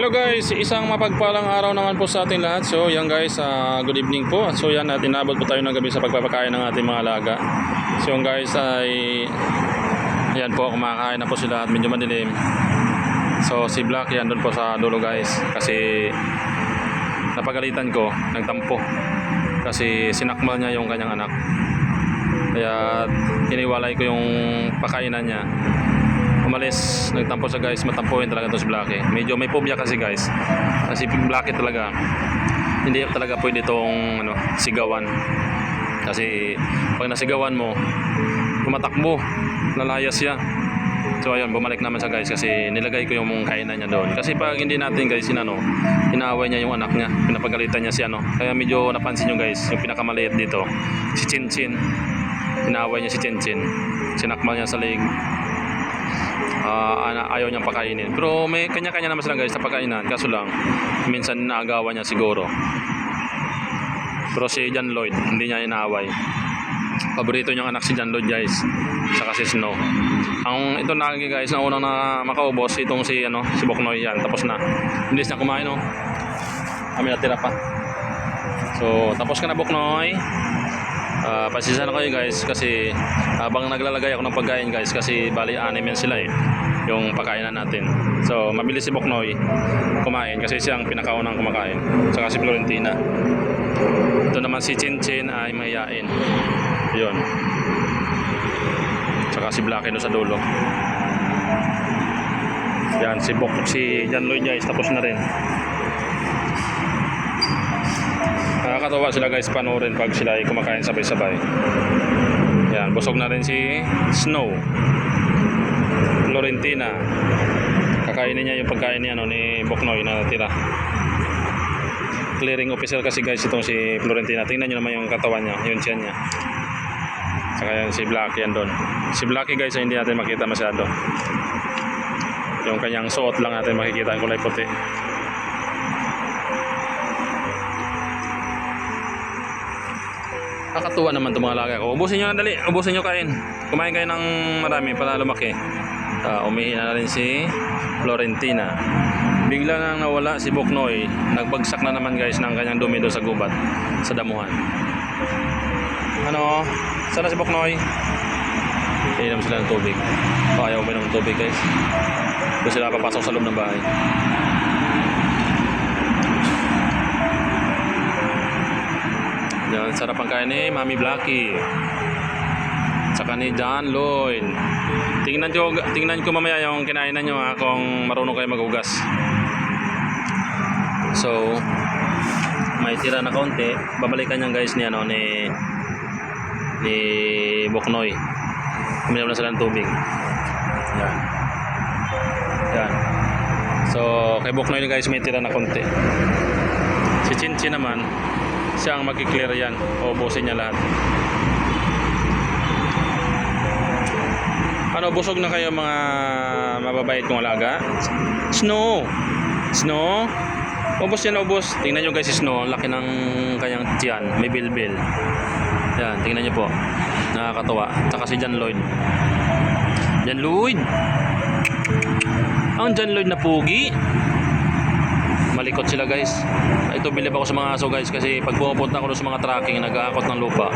Hello guys, isang mapagpalang araw naman po sa ating lahat. So yan guys, good evening po. So yan, tinabot po tayo ng gabi sa pagpapakain ng ating mga alaga. So yan guys ay yan po, kumakain na po sila at medyo madilim. So si Black yan doon po sa dulo guys, kasi napagalitan ko, nagtampo kasi sinakmal niya yung kanyang anak. Kaya hiniwalay ko yung pakainan niya. Umalis, nagtampo sa guys, matampuin talaga to si Blackie. Medyo may phobia kasi guys. Kasi Blackie talaga, hindi talaga pwede itong sigawan. Kasi pag nasigawan mo, tumatakbo, lalayas siya. So ayun, bumalik naman sa guys kasi nilagay ko yung kainan niya doon. Kasi pag hindi natin guys, inaaway niya yung anak niya, pinapagalitan niya si Kaya medyo napansin nyo guys, yung pinakamaliit dito, si Chin Chin. Inaaway niya si Chin Chin. Sinakmal niya sa leg. Ayaw niyang pakainin, pero may kanya-kanya naman sila guys sa pagkainan, kaso lang minsan naagawan niya siguro. Pero si John Lloyd hindi niya inaaway, paborito niyang anak si John Lloyd guys, saka si Snow. Ang ito na guys, na unang na makaubos itong si Boknoy. Yan, tapos na, hindi na kumain kami natira pa. So tapos ka na Boknoy. Pasensya na kayo guys kasi habang naglalagay ako ng pagkain guys, kasi bali 6 yan sila yung pagkainan natin. So mabilis si Boknoy kumain kasi siyang pinakaunang kumakain, saka si Florentina. Ito naman si Chin Chin ay mahiyain, yun, saka si Blackie doon sa dulo. Yan si John Lloyd guys, tapos na rin. Nakakatawa sila guys panoorin pag sila ay kumakain sabay-sabay. Yan, busog na rin si Snow. Florentina, kakainin niya yung pagkain niya ni Boknoy na natira. Clearing officer kasi guys itong si Florentina. Tingnan nyo naman yung katawan niya, yung tiyan niya. Saka yan si Blackie yan doon. Si Blackie guys ay hindi natin makita masyado. Yung kanyang suot lang natin makikita, ang kulay puti. Nakakatuwa naman itong mga alaga ko. Ubusin nyo na dali, ubusin nyo kain. Kumain kayo ng marami para lumaki. Umihi na rin si Florentina. Bigla nang nawala si Boknoy. Nagbagsak na naman guys ng kanyang dumi doon sa gubat, sa damuhan. Sana si Boknoy? Inom sila ng tubig. Ayaw ba ng tubig guys? Doon sila papasok sa loob ng bahay. Yan, sarap ang kain ni Mami Blackie, saka ni John Lloyd. Tingnan ko mamaya yung kinainan nyo kung marunong kayo maghugas. So may tira na konti, babalikan yan guys ni Boknoy. Uminom na sila ng tubig. Yan. So kay Boknoy guys may tira na konti. Si Chin Chin naman, siya ang mag-clear yan, ubusin niya lahat. Busog na kayo mga mababait kong alaga? Snow, ubos yan, ubos. Tingnan nyo guys si Snow, ang laki ng kanyang tiyan, may bilbil. Yan, tingnan nyo po, nakakatawa. Saka si John Lloyd, ang John Lloyd na pugi. Malikot sila guys. Ito bilib ako sa mga aso guys, kasi pag pumupunta ako doon sa mga tracking, nag-aakot ng lupa,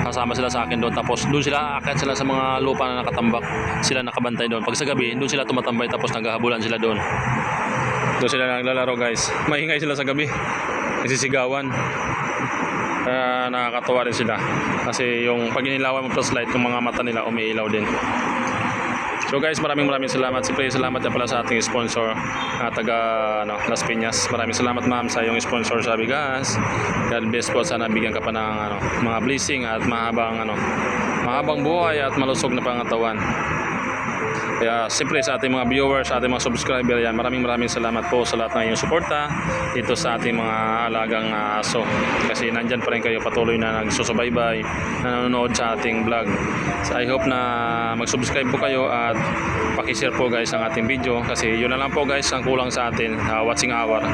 kasama sila sa akin doon, tapos doon sila aakyat sila sa mga lupa na nakatambak, sila nakabantay doon. Pag sa gabi, doon sila tumatambay, tapos naghahabulan sila doon. Doon sila naglalaro guys. Maingay sila sa gabi, nagsisigawan. Nakakatawa rin sila kasi yung pag inilawan mo flashlight, yung mga mata nila umiilaw din. So guys, maraming salamat. Siyempre salamat na pala sa ating sponsor taga Las Piñas. Maraming salamat ma'am sa iyong sponsor sa bigas. God bless po, sana bigyan ka pa ng mga blessing at mahabang buhay at malusog na pangatawan. Kaya siyempre sa ating mga viewers, sa ating mga subscriber yan, maraming salamat po sa lahat ng inyong suporta dito sa ating mga alagang aso. Kasi nandyan pa rin kayo patuloy na nagsusubaybay, nanonood sa ating vlog. So I hope na mag-subscribe po kayo at pakishare po guys ang ating video, kasi yun na lang po guys ang kulang sa ating watching hour.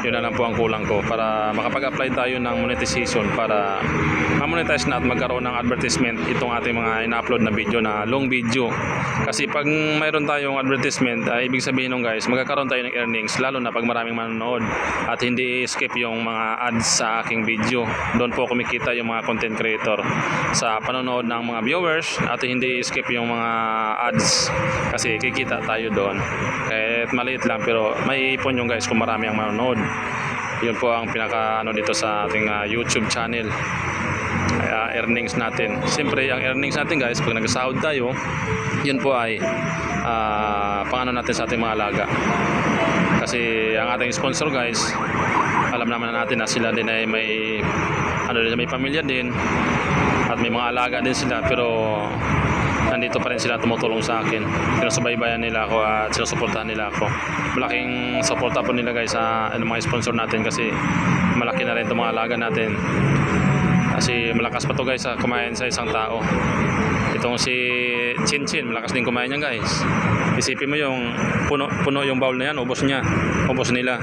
Yun na lang po ang kulang ko para makapag-apply tayo ng monetization para ma-monetize na at magkaroon ng advertisement itong ating mga ina-upload na video na long video. Kasi pag mayroon tayong advertisement, ibig sabihin nung guys, magkakaroon tayo ng earnings lalo na pag maraming manonood at hindi skip yung mga ads sa aking video. Doon po kumikita yung mga content creator sa panonood ng mga viewers at hindi skip yung mga ads kasi kikita tayo doon. Kahit maliit lang pero may ipon yung guys kung marami ang manonood. Yun po ang pinaka dito sa ating YouTube channel. Earnings natin. Siyempre ang earnings natin guys pag nagsahod tayo, yun po ay pangano natin sa ating mga alaga. Kasi ang ating sponsor guys, alam naman natin na sila din ay may may pamilya din at may mga alaga din sila pero nandito pa rin sila tumutulong sa akin. Sinusubaybayan nila ako at sinusuportahan nila ako. Malaking suporta po nila guys sa mga sponsor natin kasi malaki na rin itong mga alaga natin. Kasi malakas pa to guys sa kumain sa isang tao. Itong si Chin Chin, malakas din kumain yan guys. Isipin mo yung puno yung bowl na yan, ubos niya. Ubos nila.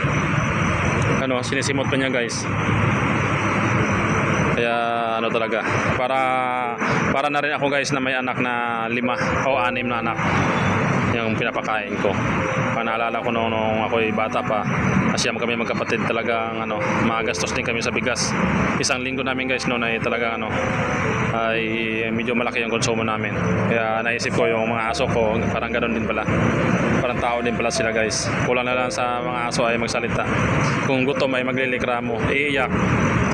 Sinisimot pa niya guys. Kaya talaga para na rin ako guys na may anak na 5 o 6 na anak yung pinapakain ko. Naalala ko nung ako'y bata pa, kasi kami magkapatid talagang magastos din kami sa bigas. Isang linggo namin guys noon ay talaga ay medyo malaki yung konsumo namin. Kaya naisip ko yung mga aso ko parang ganoon din pala. Parang tao din pala sila guys. Kulang na lang sa mga aso ay magsalita. Kung gutom ay maglilikramo, iiyak.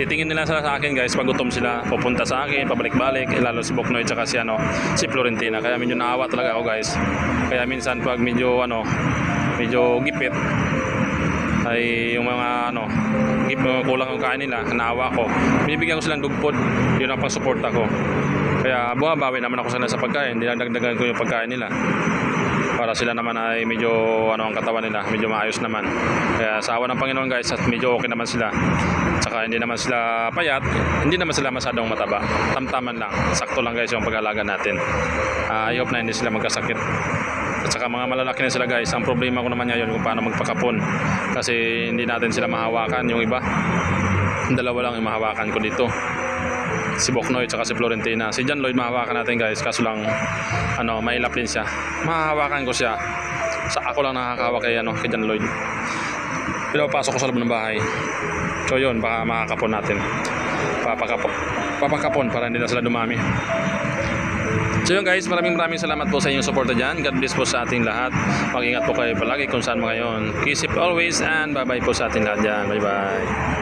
Titingin nila sila sa akin guys pag gutom sila, pupunta sa akin, pabalik-balik, lalo si Boknoy at si Florentina. Kaya medyo naawa talaga ako guys. Kaya minsan pag medyo gipit ay yung mga kulang ang kain nila, naawa ko. Binibigyan ko silang dugpod, yun ang pang-suporta ko. Kaya bumabawi naman ako sa pagkain, dinadagdagan ko yung pagkain nila. Para sila naman ay medyo ang katawan nila, medyo maayos naman. Kaya sa awa ng Panginoon guys, at medyo okay naman sila. Tsaka hindi naman sila payat, hindi naman sila masyadong mataba. Tamtaman lang, sakto lang guys yung pag-alaga natin. I hope na hindi sila magkasakit. At saka mga malalaki na sila guys. Ang problema ko naman ngayon kung paano magpakapon. Kasi hindi natin sila mahawakan yung iba. Dalawa lang yung mahawakan ko dito. Si Boknoy at si Florentina. Si John Lloyd mahawakan natin guys. Kaso lang mailap din siya. Mahahawakan ko siya. Ako lang nakakahawak kay John Lloyd. Pinapasok ko sa loob ng bahay. So yun, baka makakapon natin. Papakapon para hindi na sila dumami. So yun guys, maraming salamat po sa inyong suporta dyan. God bless po sa ating lahat. Mag-ingat po kayo palagi kung saan mo ngayon. Keep safe always and bye bye po sa ating lahat dyan. Bye bye.